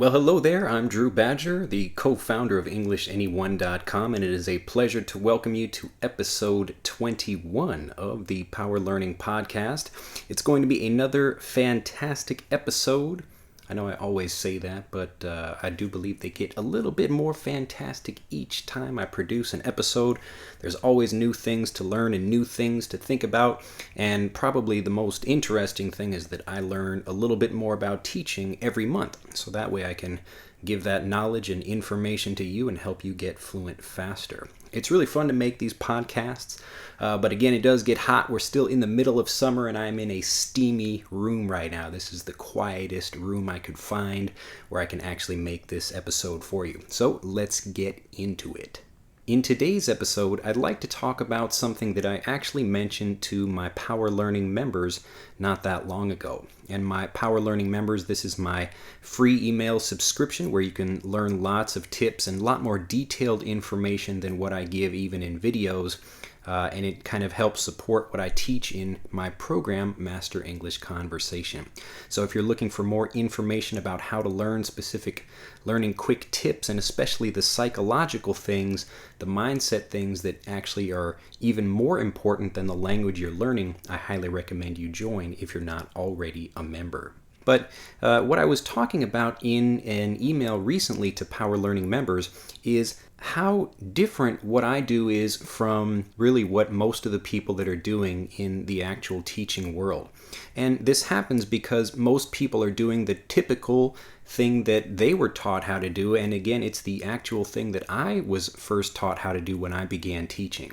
Well, hello there. I'm Drew Badger, the co-founder of EnglishAnyone.com, and it is a pleasure to welcome you to episode 21 of the Power Learning Podcast. It's going to be another fantastic episode. I know I always say that, but I do believe they get a little bit more fantastic each time I produce an episode. There's always new things to learn and new things to think about, and probably the most interesting thing is that I learn a little bit more about teaching every month, so that way I can give that knowledge and information to you and help you get fluent faster. It's really fun to make these podcasts, but again, it does get hot. We're still in the middle of summer, and I'm in a steamy room right now. This is the quietest room I could find where I can actually make this episode for you. So let's get into it. In today's episode, I'd like to talk about something that I actually mentioned to my Power Learning members not that long ago. And my Power Learning members, this is my free email subscription where you can learn lots of tips and a lot more detailed information than what I give even in videos. And it kind of helps support what I teach in my program, Master English Conversation. So if you're looking for more information about how to learn specific learning quick tips, and especially the psychological things, the mindset things that actually are even more important than the language you're learning, I highly recommend you join if you're not already a member. But what I was talking about in an email recently to Power Learning members is how different what I do is from really what most of the people that are doing in the actual teaching world. And this happens because most people are doing the typical thing that they were taught how to do. And again, it's the actual thing that I was first taught how to do when I began teaching.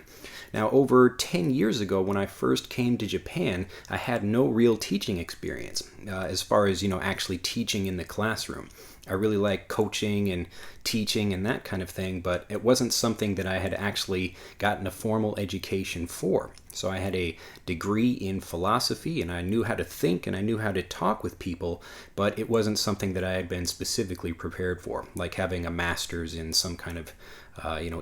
Now, over 10 years ago, when I first came to Japan, I had no real teaching experience as far as, actually teaching in the classroom. I really like coaching and teaching and that kind of thing, but it wasn't something that I had actually gotten a formal education for. So I had a degree in philosophy, and I knew how to think and I knew how to talk with people, but it wasn't something that I had been specifically prepared for, like having a master's in some kind of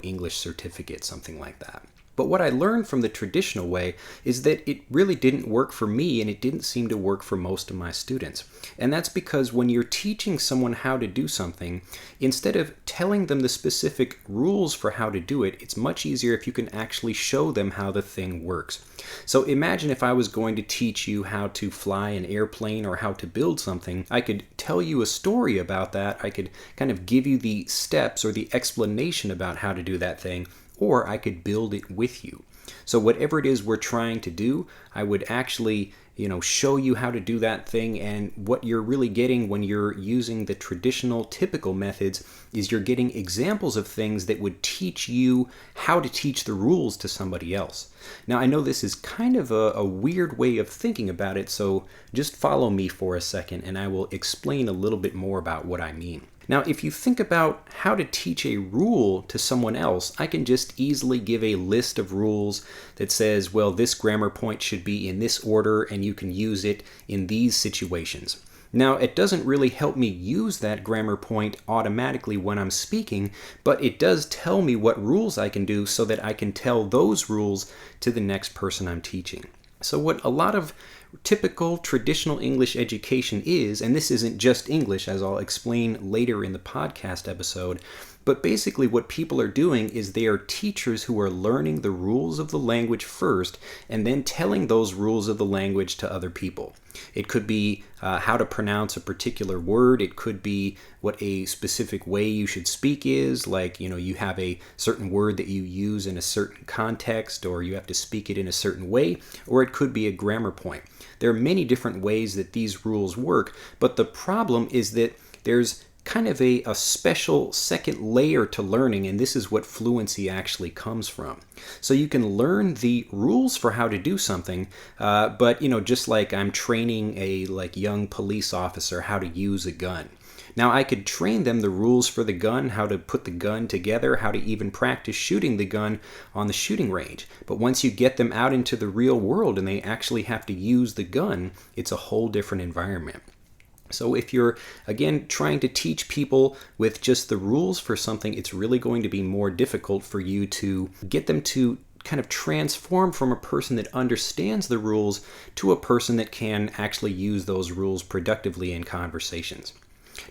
English certificate, something like that. But what I learned from the traditional way is that it really didn't work for me, and it didn't seem to work for most of my students. And that's because when you're teaching someone how to do something, instead of telling them the specific rules for how to do it, it's much easier if you can actually show them how the thing works. So imagine if I was going to teach you how to fly an airplane or how to build something, I could tell you a story about that. I could kind of give you the steps or the explanation about how to do that thing, or I could build it with you. So whatever it is we're trying to do, I would actually, show you how to do that thing. And what you're really getting when you're using the traditional, typical methods is you're getting examples of things that would teach you how to teach the rules to somebody else. Now, I know this is kind of a weird way of thinking about it, so just follow me for a second and I will explain a little bit more about what I mean. Now, if you think about how to teach a rule to someone else, I can just easily give a list of rules that says, well, this grammar point should be in this order and you can use it in these situations. Now, it doesn't really help me use that grammar point automatically when I'm speaking, but it does tell me what rules I can do so that I can tell those rules to the next person I'm teaching. So what a lot of typical traditional English education is, and this isn't just English, as I'll explain later in the podcast episode, but basically what people are doing is they are teachers who are learning the rules of the language first and then telling those rules of the language to other people. It could be how to pronounce a particular word. It could be what a specific way you should speak is, like, you have a certain word that you use in a certain context, or you have to speak it in a certain way, or it could be a grammar point. There are many different ways that these rules work, but the problem is that there's kind of a special second layer to learning, and this is what fluency actually comes from. So you can learn the rules for how to do something, but just like I'm training a young police officer how to use a gun. Now, I could train them the rules for the gun, how to put the gun together, how to even practice shooting the gun on the shooting range. But once you get them out into the real world and they actually have to use the gun, it's a whole different environment. So if you're, again, trying to teach people with just the rules for something, it's really going to be more difficult for you to get them to kind of transform from a person that understands the rules to a person that can actually use those rules productively in conversations.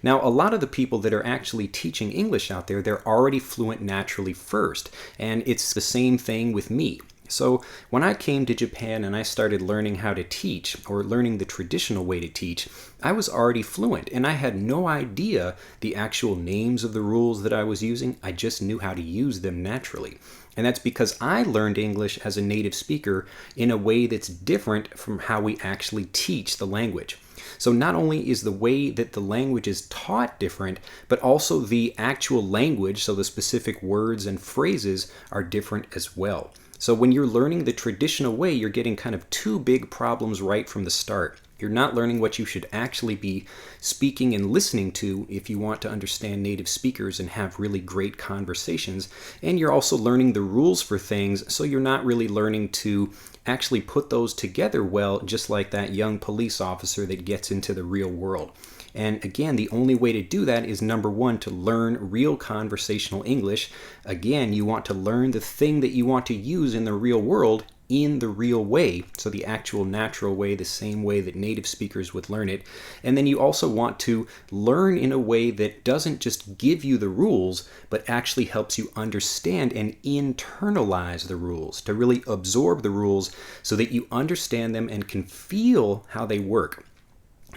Now, a lot of the people that are actually teaching English out there, they're already fluent naturally first, and it's the same thing with me. So when I came to Japan and I started learning how to teach, or learning the traditional way to teach, I was already fluent and I had no idea the actual names of the rules that I was using. I just knew how to use them naturally. And that's because I learned English as a native speaker in a way that's different from how we actually teach the language. So not only is the way that the language is taught different, but also the actual language, so the specific words and phrases, are different as well. So when you're learning the traditional way, you're getting kind of two big problems right from the start. You're not learning what you should actually be speaking and listening to if you want to understand native speakers and have really great conversations. And you're also learning the rules for things, so you're not really learning to actually put those together well, just like that young police officer that gets into the real world. And again, the only way to do that is, number one, to learn real conversational English. Again, you want to learn the thing that you want to use in the real world in the real way, so the actual natural way, the same way that native speakers would learn it. And then you also want to learn in a way that doesn't just give you the rules, but actually helps you understand and internalize the rules, to really absorb the rules so that you understand them and can feel how they work.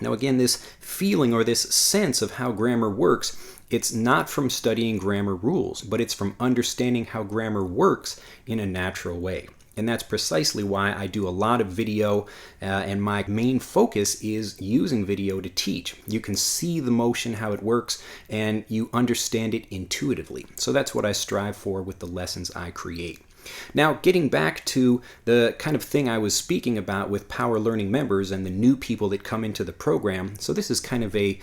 Now again, this feeling or this sense of how grammar works, it's not from studying grammar rules, but it's from understanding how grammar works in a natural way. And that's precisely why I do a lot of video, and my main focus is using video to teach. You can see the motion, how it works, and you understand it intuitively. So that's what I strive for with the lessons I create. Now, getting back to the kind of thing I was speaking about with Power Learning members and the new people that come into the program. So this is kind of a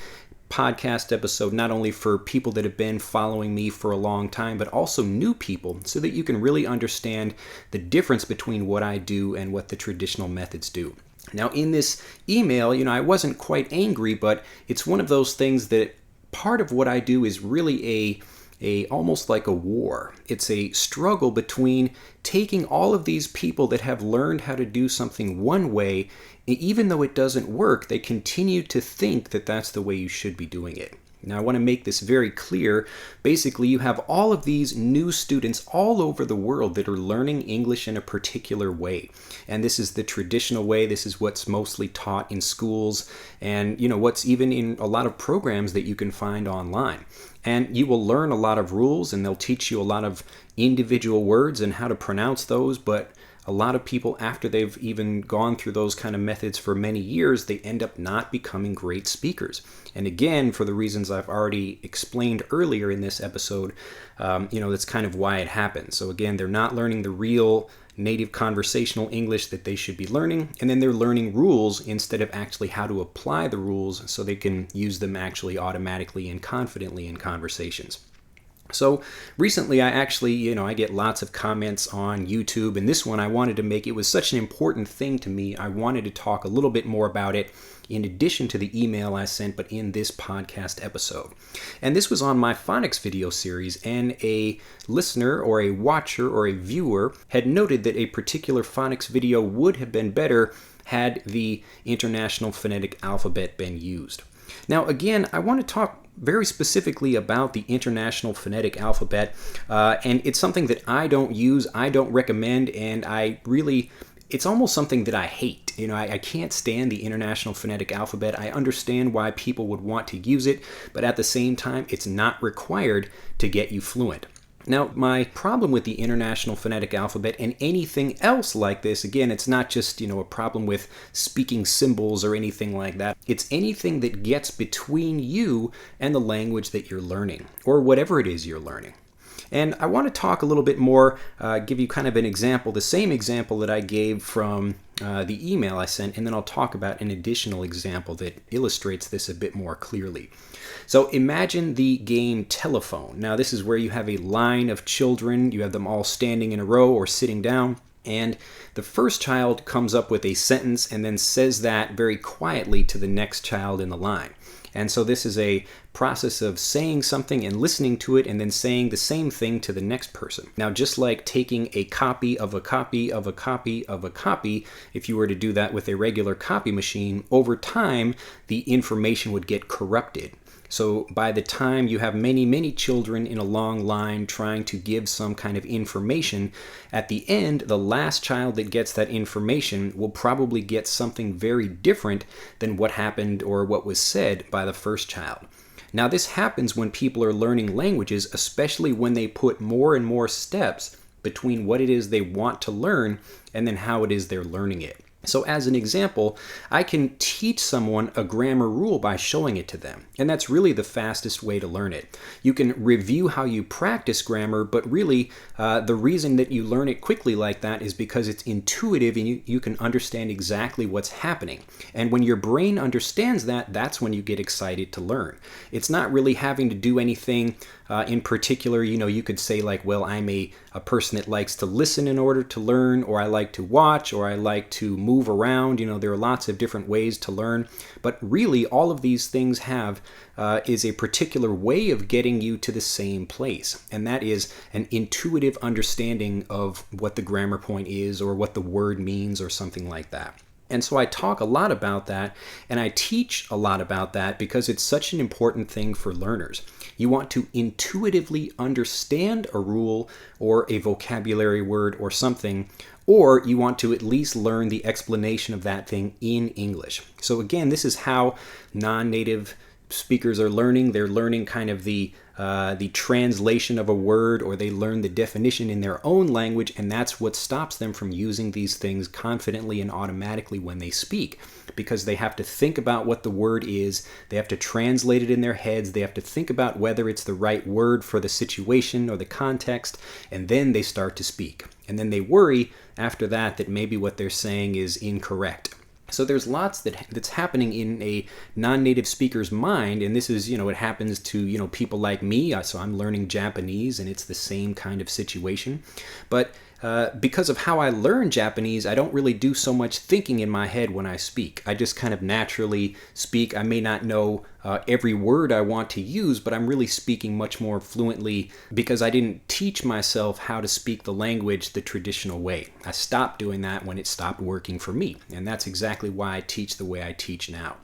podcast episode not only for people that have been following me for a long time, but also new people, so that you can really understand the difference between what I do and what the traditional methods do. Now, in this email, I wasn't quite angry, but it's one of those things that part of what I do is really a almost like a war. It's a struggle between taking all of these people that have learned how to do something one way, even though it doesn't work, they continue to think that that's the way you should be doing it. Now, I want to make this very clear. Basically, you have all of these new students all over the world that are learning English in a particular way. And this is the traditional way. This is what's mostly taught in schools and, what's even in a lot of programs that you can find online. And you will learn a lot of rules, and they'll teach you a lot of individual words and how to pronounce those, but a lot of people, after they've even gone through those kind of methods for many years, they end up not becoming great speakers. And again, for the reasons I've already explained earlier in this episode, that's kind of why it happens. So again, they're not learning the real native conversational English that they should be learning, and then they're learning rules instead of actually how to apply the rules so they can use them actually automatically and confidently in conversations. So recently I actually, I get lots of comments on YouTube, and this one I wanted to make, it was such an important thing to me, I wanted to talk a little bit more about it in addition to the email I sent, but in this podcast episode. And this was on my phonics video series, and a listener or a watcher or a viewer had noted that a particular phonics video would have been better had the International Phonetic Alphabet been used. Now again, I want to talk very specifically about the International Phonetic Alphabet, and it's something that I don't use, I don't recommend, and it's almost something that I hate. I can't stand the International Phonetic Alphabet. I understand why people would want to use it, but at the same time, it's not required to get you fluent. Now, my problem with the International Phonetic Alphabet and anything else like this, again, it's not just, a problem with speaking symbols or anything like that. It's anything that gets between you and the language that you're learning, or whatever it is you're learning. And I want to talk a little bit more, give you kind of an example, the same example that I gave from the email I sent, and then I'll talk about an additional example that illustrates this a bit more clearly. So imagine the game telephone. Now this is where you have a line of children, you have them all standing in a row or sitting down, And the first child comes up with a sentence and then says that very quietly to the next child in the line. And so this is a process of saying something and listening to it and then saying the same thing to the next person. Now, just like taking a copy of a copy of a copy of a copy, if you were to do that with a regular copy machine, over time, the information would get corrupted. So by the time you have many, many children in a long line trying to give some kind of information, at the end, the last child that gets that information will probably get something very different than what happened or what was said by the first child. Now, this happens when people are learning languages, especially when they put more and more steps between what it is they want to learn and then how it is they're learning it. So as an example, I can teach someone a grammar rule by showing it to them, and that's really the fastest way to learn it. You can review how you practice grammar, but really the reason that you learn it quickly like that is because it's intuitive and you can understand exactly what's happening. And when your brain understands that, that's when you get excited to learn. It's not really having to do anything in particular. You could say like, well, I'm a person that likes to listen in order to learn, or I like to watch, or I like to move around. There are lots of different ways to learn, but really all of these things have is a particular way of getting you to the same place, and that is an intuitive understanding of what the grammar point is or what the word means or something like that. And so I talk a lot about that, and I teach a lot about that because it's such an important thing for learners. You want to intuitively understand a rule or a vocabulary word or something, or you want to at least learn the explanation of that thing in English. So again, this is how non-native speakers are learning. They're learning kind of the translation of a word, or they learn the definition in their own language, and that's what stops them from using these things confidently and automatically when they speak, because they have to think about what the word is, they have to translate it in their heads, they have to think about whether it's the right word for the situation or the context, and then they start to speak. And then they worry after that maybe what they're saying is incorrect. So there's lots that's happening in a non-native speaker's mind, and this is, it happens to, people like me. So I'm learning Japanese, and it's the same kind of situation. But because of how I learn Japanese, I don't really do so much thinking in my head when I speak. I just kind of naturally speak. I may not know every word I want to use, but I'm really speaking much more fluently because I didn't teach myself how to speak the language the traditional way. I stopped doing that when it stopped working for me, and that's exactly why I teach the way I teach now.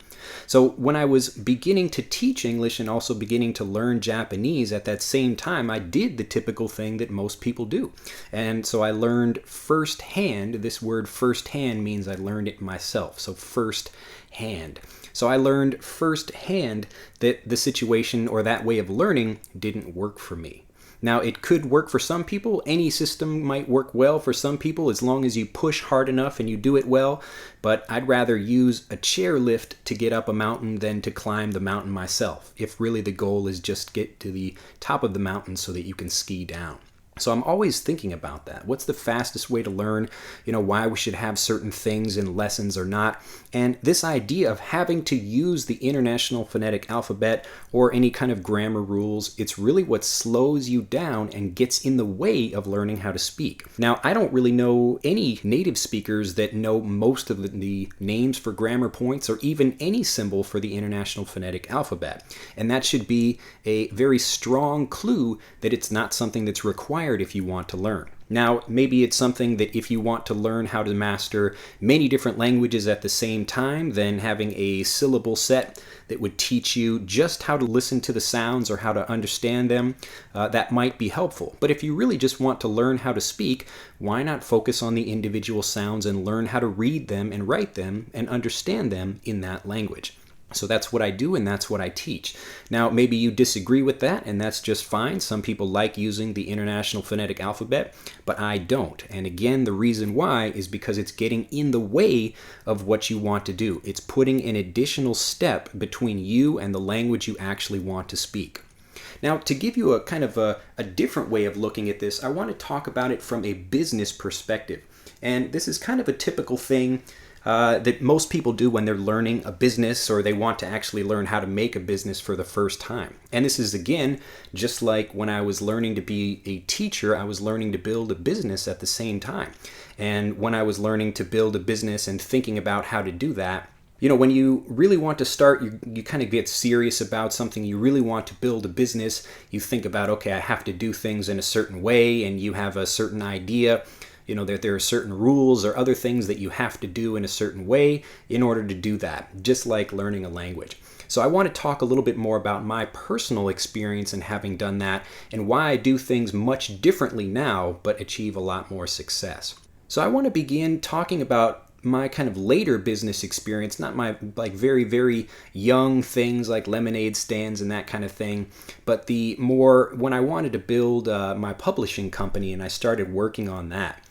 So when I was beginning to teach English and also beginning to learn Japanese at that same time, I did the typical thing that most people do. And so I learned firsthand. This word firsthand means I learned it myself. So firsthand. So I learned firsthand that the situation or that way of learning didn't work for me. Now, it could work for some people. Any system might work well for some people as long as you push hard enough and you do it well. But I'd rather use a chairlift to get up a mountain than to climb the mountain myself, if really the goal is just get to the top of the mountain so that you can ski down. So I'm always thinking about that. What's the fastest way to learn, why we should have certain things in lessons or not. And this idea of having to use the International Phonetic Alphabet or any kind of grammar rules, it's really what slows you down and gets in the way of learning how to speak. Now, I don't really know any native speakers that know most of the names for grammar points or even any symbol for the International Phonetic Alphabet. And that should be a very strong clue that it's not something that's required if you want to learn. Now, maybe it's something that if you want to learn how to master many different languages at the same time, then having a syllable set that would teach you just how to listen to the sounds or how to understand them, that might be helpful. But if you really just want to learn how to speak, why not focus on the individual sounds and learn how to read them and write them and understand them in that language? So that's what I do, and that's what I teach. Now, maybe you disagree with that, and that's just fine. Some people like using the International Phonetic Alphabet, but I don't. And again, the reason why is because it's getting in the way of what you want to do. It's putting an additional step between you and the language you actually want to speak. Now, to give you a kind of a different way of looking at this, I want to talk about it from a business perspective. And this is kind of a typical thing that most people do when they're learning a business or they want to actually learn how to make a business for the first time. And this is, again, just like when I was learning to be a teacher, I was learning to build a business at the same time. And when I was learning to build a business and thinking about how to do that, when you really want to start, you kind of get serious about something. You really want to build a business. You think about, okay, I have to do things in a certain way, and you have a certain idea. That there are certain rules or other things that you have to do in a certain way in order to do that, just like learning a language. So I want to talk a little bit more about my personal experience in having done that and why I do things much differently now, but achieve a lot more success. So I want to begin talking about my kind of later business experience, not my very, very young things like lemonade stands and that kind of thing, but the more when I wanted to build my publishing company and I started working on that.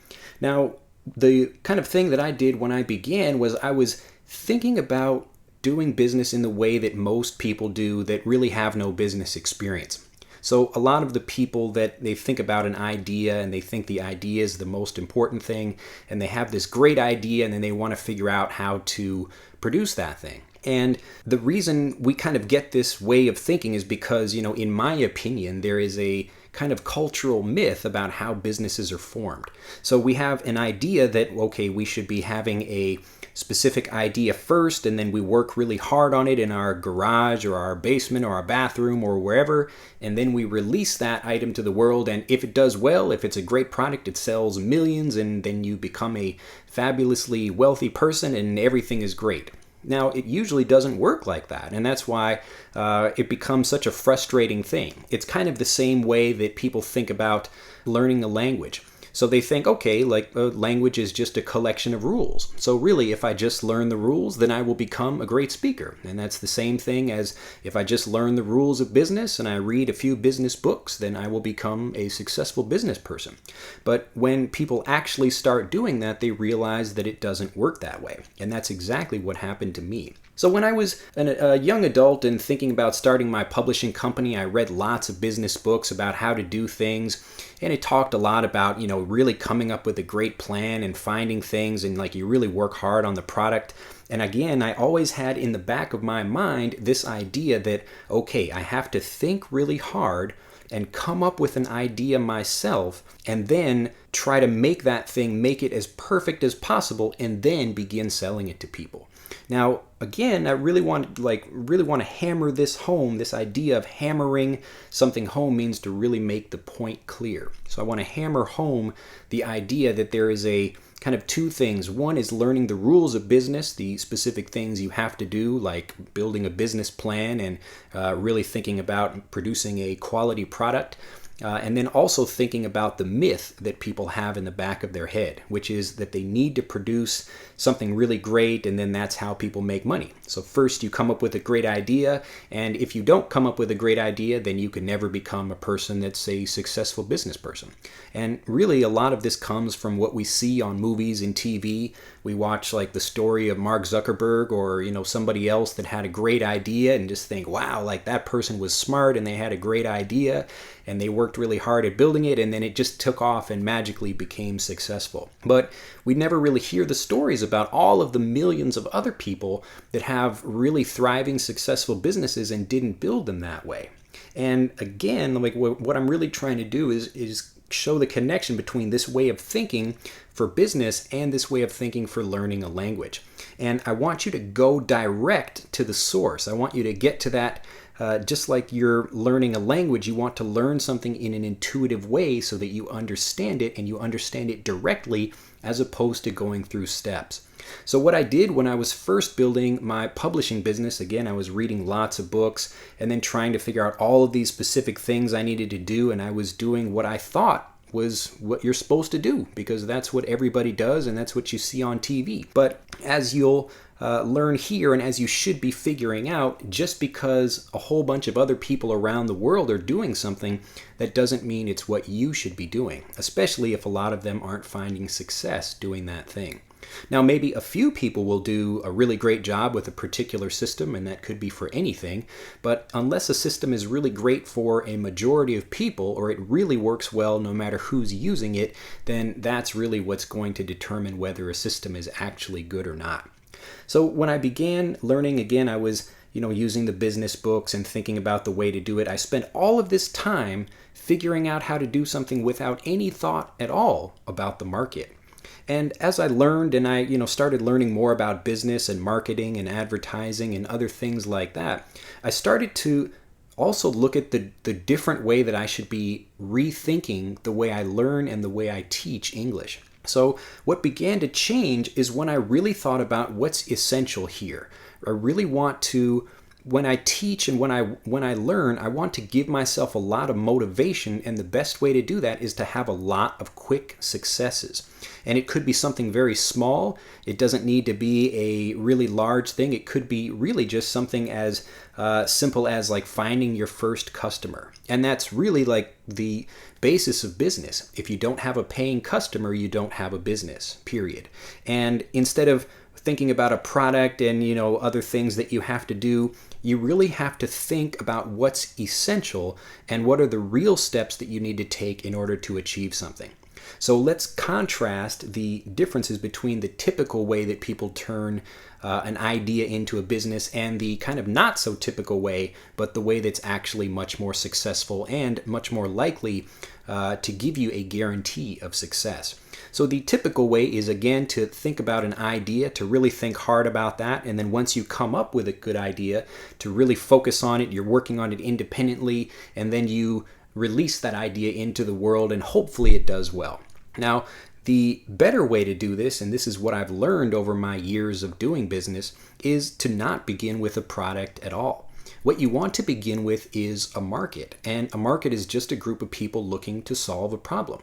Now, the kind of thing that I did when I began was I was thinking about doing business in the way that most people do that really have no business experience. So a lot of the people that they think about an idea and they think the idea is the most important thing, and they have this great idea and then they want to figure out how to produce that thing. And the reason we kind of get this way of thinking is because, in my opinion, there is a kind of cultural myth about how businesses are formed. So we have an idea that, okay, we should be having a specific idea first, and then we work really hard on it in our garage or our basement or our bathroom or wherever, and then we release that item to the world, and if it does well, if it's a great product, it sells millions, and then you become a fabulously wealthy person and everything is great. Now, it usually doesn't work like that, and that's why it becomes such a frustrating thing. It's kind of the same way that people think about learning a language. So they think, okay, like a language is just a collection of rules. So really, if I just learn the rules, then I will become a great speaker. And that's the same thing as if I just learn the rules of business and I read a few business books, then I will become a successful business person. But when people actually start doing that, they realize that it doesn't work that way. And that's exactly what happened to me. So when I was a young adult and thinking about starting my publishing company, I read lots of business books about how to do things. And it talked a lot about, really coming up with a great plan and finding things and you really work hard on the product. And again, I always had in the back of my mind this idea that, okay, I have to think really hard and come up with an idea myself and then try to make that thing, make it as perfect as possible, and then begin selling it to people. Now, again, I really want to hammer this home. This idea of hammering something home means to really make the point clear. So I want to hammer home the idea that there is a kind of two things. One is learning the rules of business, the specific things you have to do, like building a business plan and really thinking about producing a quality product. And then also thinking about the myth that people have in the back of their head, which is that they need to produce something really great, and then that's how people make money. So first you come up with a great idea, and if you don't come up with a great idea, then you can never become a person that's a successful business person. And really a lot of this comes from what we see on movies and TV. We watch the story of Mark Zuckerberg or somebody else that had a great idea and just think, wow, that person was smart and they had a great idea and they worked really hard at building it, and then it just took off and magically became successful. But we never really hear the stories about all of the millions of other people that have really thriving, successful businesses and didn't build them that way. And again, what I'm really trying to do is show the connection between this way of thinking for business and this way of thinking for learning a language. And I want you to go direct to the source. I want you to get to that. Just like you're learning a language, you want to learn something in an intuitive way so that you understand it and you understand it directly as opposed to going through steps. So what I did when I was first building my publishing business, again, I was reading lots of books and then trying to figure out all of these specific things I needed to do, and I was doing what I thought was what you're supposed to do because that's what everybody does and that's what you see on TV. But as you'll learn here and as you should be figuring out, just because a whole bunch of other people around the world are doing something, that doesn't mean it's what you should be doing, especially if a lot of them aren't finding success doing that thing. Now, maybe a few people will do a really great job with a particular system, and that could be for anything, but unless a system is really great for a majority of people, or it really works well no matter who's using it, then that's really what's going to determine whether a system is actually good or not. So when I began learning again, I was using the business books and thinking about the way to do it. I spent all of this time figuring out how to do something without any thought at all about the market. And as I learned and I started learning more about business and marketing and advertising and other things like that, I started to also look at the different way that I should be rethinking the way I learn and the way I teach English. So what began to change is when I really thought about what's essential here. I really want to, when I teach and when I learn, I want to give myself a lot of motivation, and the best way to do that is to have a lot of quick successes. And it could be something very small. It doesn't need to be a really large thing. It could be really just something as simple as like finding your first customer. And that's really like the basis of business. If you don't have a paying customer, you don't have a business, period. And instead of thinking about a product and other things that you have to do, you really have to think about what's essential and what are the real steps that you need to take in order to achieve something. So let's contrast the differences between the typical way that people turn an idea into a business and the kind of not so typical way, but the way that's actually much more successful and much more likely to give you a guarantee of success. So the typical way is, again, to think about an idea, to really think hard about that, and then once you come up with a good idea, to really focus on it. You're working on it independently, and then you release that idea into the world, and hopefully it does well. Now, the better way to do this, and this is what I've learned over my years of doing business, is to not begin with a product at all. What you want to begin with is a market, and a market is just a group of people looking to solve a problem.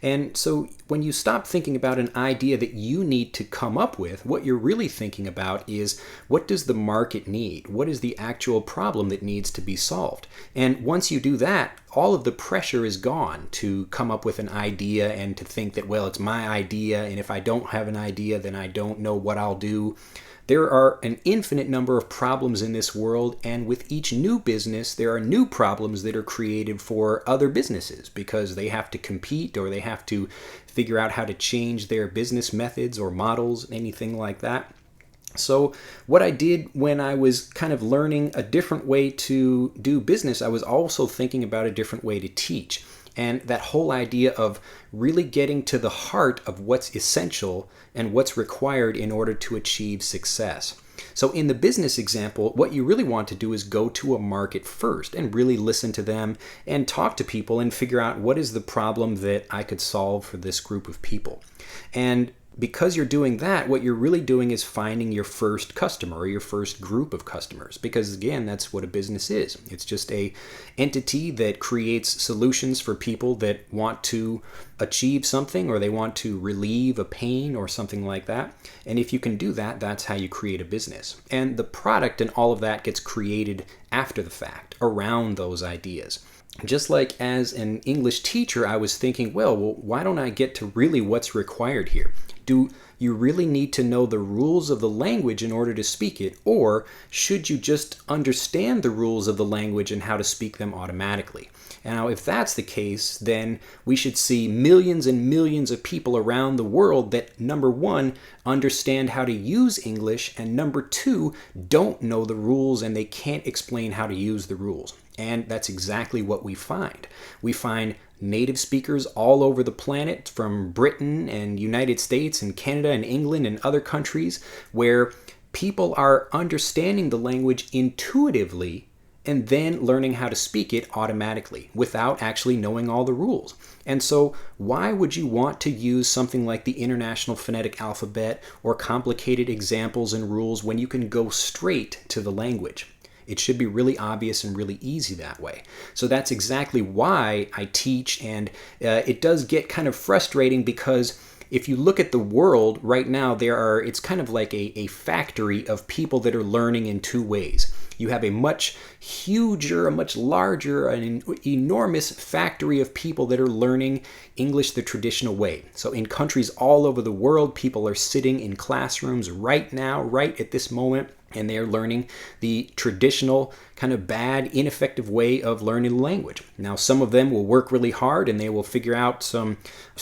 And so when you stop thinking about an idea that you need to come up with, what you're really thinking about is, what does the market need? What is the actual problem that needs to be solved? And once you do that, all of the pressure is gone to come up with an idea and to think that, well, it's my idea, and if I don't have an idea, then I don't know what I'll do. There are an infinite number of problems in this world, and with each new business, there are new problems that are created for other businesses because they have to compete or they have to figure out how to change their business methods or models, anything like that. So what I did when I was kind of learning a different way to do business, I was also thinking about a different way to teach. And that whole idea of really getting to the heart of what's essential and what's required in order to achieve success. So in the business example, what you really want to do is go to a market first and really listen to them and talk to people and figure out what is the problem that I could solve for this group of people. And because you're doing that, what you're really doing is finding your first customer or your first group of customers. Because again, that's what a business is. It's just an entity that creates solutions for people that want to achieve something or they want to relieve a pain or something like that. And if you can do that, that's how you create a business. And the product and all of that gets created after the fact, around those ideas. Just like as an English teacher, I was thinking, well, why don't I get to really what's required here? Do you really need to know the rules of the language in order to speak it? Or should you just understand the rules of the language and how to speak them automatically? Now, if that's the case, then we should see millions and millions of people around the world that, number one, understand how to use English, and number two, don't know the rules and they can't explain how to use the rules. And that's exactly what we find. We find native speakers all over the planet, from Britain and United States and Canada and England and other countries, where people are understanding the language intuitively and then learning how to speak it automatically without actually knowing all the rules. And so why would you want to use something like the International Phonetic Alphabet or complicated examples and rules when you can go straight to the language? It should be really obvious and really easy that way. So that's exactly why I teach, and it does get kind of frustrating because if you look at the world right now, it's kind of like a factory of people that are learning in two ways. You have a much huger, a much larger, an enormous factory of people that are learning English the traditional way. So in countries all over the world, people are sitting in classrooms right now, right at this moment, and they are learning the traditional kind of bad, ineffective way of learning the language. Now, some of them will work really hard and they will figure out some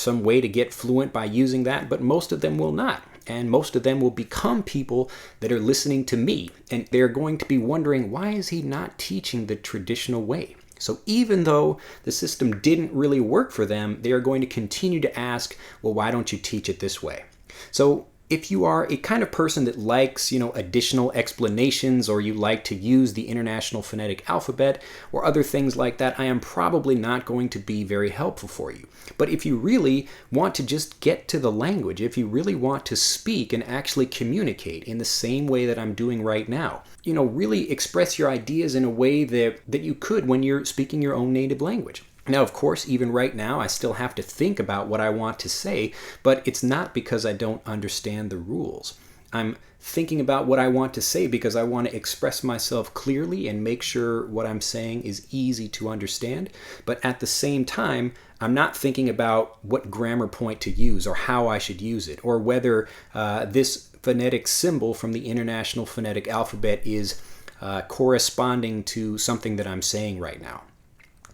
way to get fluent by using that, but most of them will not. And most of them will become people that are listening to me, and they're going to be wondering, why is he not teaching the traditional way? So even though the system didn't really work for them, they are going to continue to ask, well, why don't you teach it this way? So if you are a kind of person that likes, additional explanations, or you like to use the International Phonetic Alphabet or other things like that, I am probably not going to be very helpful for you. But if you really want to just get to the language, if you really want to speak and actually communicate in the same way that I'm doing right now, really express your ideas in a way that you could when you're speaking your own native language. Now, of course, even right now, I still have to think about what I want to say, but it's not because I don't understand the rules. I'm thinking about what I want to say because I want to express myself clearly and make sure what I'm saying is easy to understand. But at the same time, I'm not thinking about what grammar point to use or how I should use it, or whether this phonetic symbol from the International Phonetic Alphabet is corresponding to something that I'm saying right now.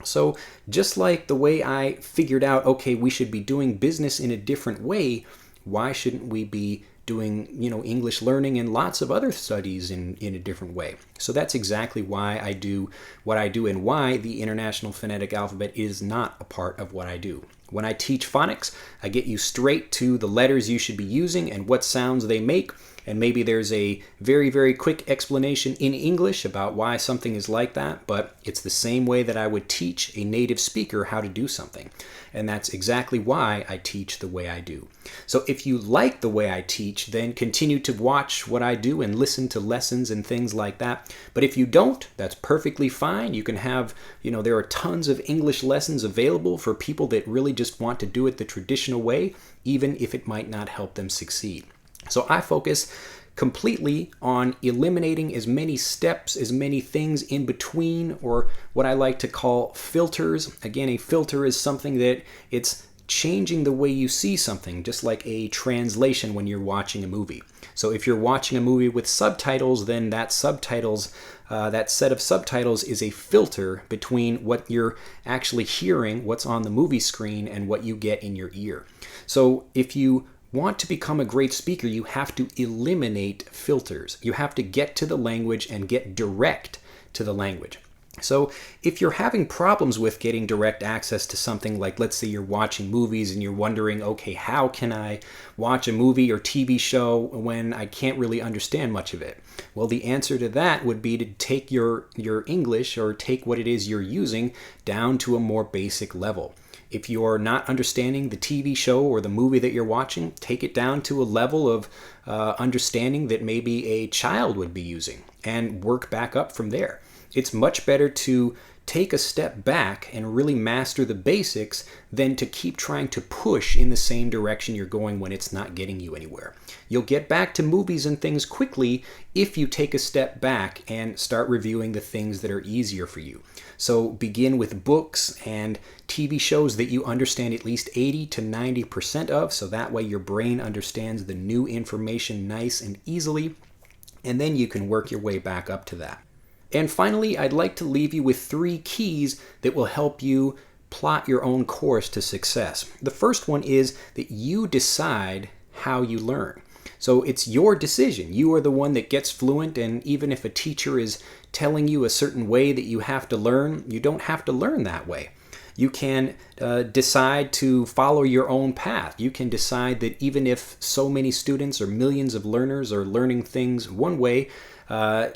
So just like the way I figured out, okay, we should be doing business in a different way, why shouldn't we be doing, English learning and lots of other studies in a different way? So that's exactly why I do what I do, and why the International Phonetic Alphabet is not a part of what I do. When I teach phonics, I get you straight to the letters you should be using and what sounds they make. And maybe there's a very, very quick explanation in English about why something is like that, but it's the same way that I would teach a native speaker how to do something. And that's exactly why I teach the way I do. So if you like the way I teach, then continue to watch what I do and listen to lessons and things like that. But if you don't, that's perfectly fine. You can have, there are tons of English lessons available for people that really just want to do it the traditional way, even if it might not help them succeed. So I focus completely on eliminating as many steps, as many things in between, or what I like to call filters. Again, a filter is something that it's changing the way you see something, just like a translation when you're watching a movie. So if you're watching a movie with subtitles, then that set of subtitles is a filter between what you're actually hearing, what's on the movie screen, and what you get in your ear. So if you want to become a great speaker, you have to eliminate filters. You have to get to the language and get direct to the language. So if you're having problems with getting direct access to something, like let's say you're watching movies and you're wondering, okay, how can I watch a movie or TV show when I can't really understand much of it? Well, the answer to that would be to take your English, or take what it is you're using, down to a more basic level. If you're not understanding the TV show or the movie that you're watching, take it down to a level of understanding that maybe a child would be using, and work back up from there. It's much better to take a step back and really master the basics than to keep trying to push in the same direction you're going when it's not getting you anywhere. You'll get back to movies and things quickly if you take a step back and start reviewing the things that are easier for you. So begin with books and TV shows that you understand at least 80 to 90% of, so that way your brain understands the new information nice and easily, and then you can work your way back up to that. And finally, I'd like to leave you with 3 keys that will help you plot your own course to success. The first one is that you decide how you learn. So it's your decision. You are the one that gets fluent, and even if a teacher is telling you a certain way that you have to learn, you don't have to learn that way. You can decide to follow your own path. You can decide that even if so many students or millions of learners are learning things one way,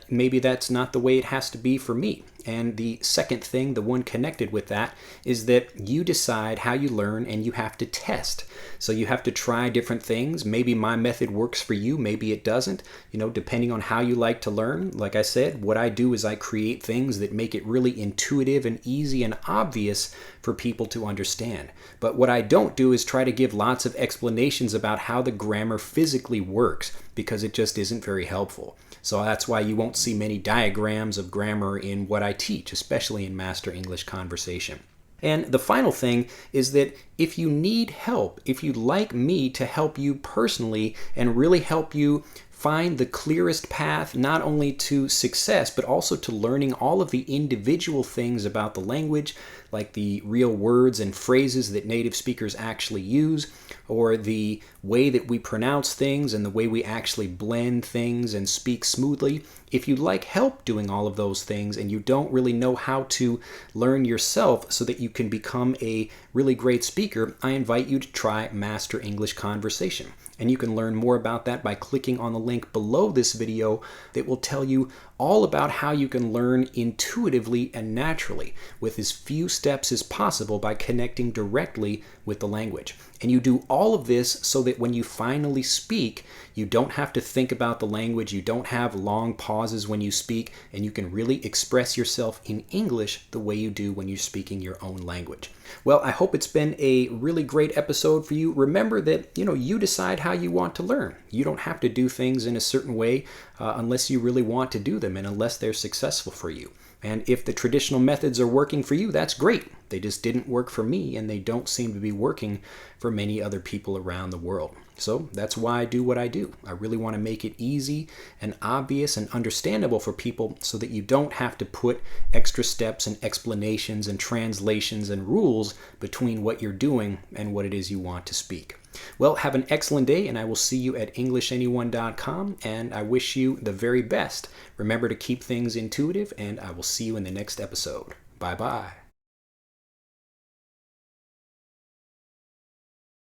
maybe that's not the way it has to be for me. And the second thing, the one connected with that, is that you decide how you learn and you have to test. So you have to try different things. Maybe my method works for you, maybe it doesn't, depending on how you like to learn. Like I said, what I do is I create things that make it really intuitive and easy and obvious for people to understand. But what I don't do is try to give lots of explanations about how the grammar physically works, because it just isn't very helpful. So that's why you won't see many diagrams of grammar in what I teach, especially in Master English Conversation. And the final thing is that if you need help, if you'd like me to help you personally and really help you find the clearest path not only to success, but also to learning all of the individual things about the language, like the real words and phrases that native speakers actually use, or the way that we pronounce things and the way we actually blend things and speak smoothly. If you'd like help doing all of those things and you don't really know how to learn yourself so that you can become a really great speaker, I invite you to try Master English Conversation. And you can learn more about that by clicking on the link below this video that will tell you all about how you can learn intuitively and naturally with as few steps as possible by connecting directly with the language. And you do all of this so that when you finally speak, you don't have to think about the language, you don't have long pauses when you speak, and you can really express yourself in English the way you do when you're speaking your own language. Well, I hope it's been a really great episode for you. Remember that, you decide how you want to learn. You don't have to do things in a certain way unless you really want to do them and unless they're successful for you. And if the traditional methods are working for you, that's great. They just didn't work for me, and they don't seem to be working for many other people around the world. So that's why I do what I do. I really want to make it easy and obvious and understandable for people so that you don't have to put extra steps and explanations and translations and rules between what you're doing and what it is you want to speak. Well, have an excellent day, and I will see you at EnglishAnyone.com, and I wish you the very best. Remember to keep things intuitive, and I will see you in the next episode. Bye-bye.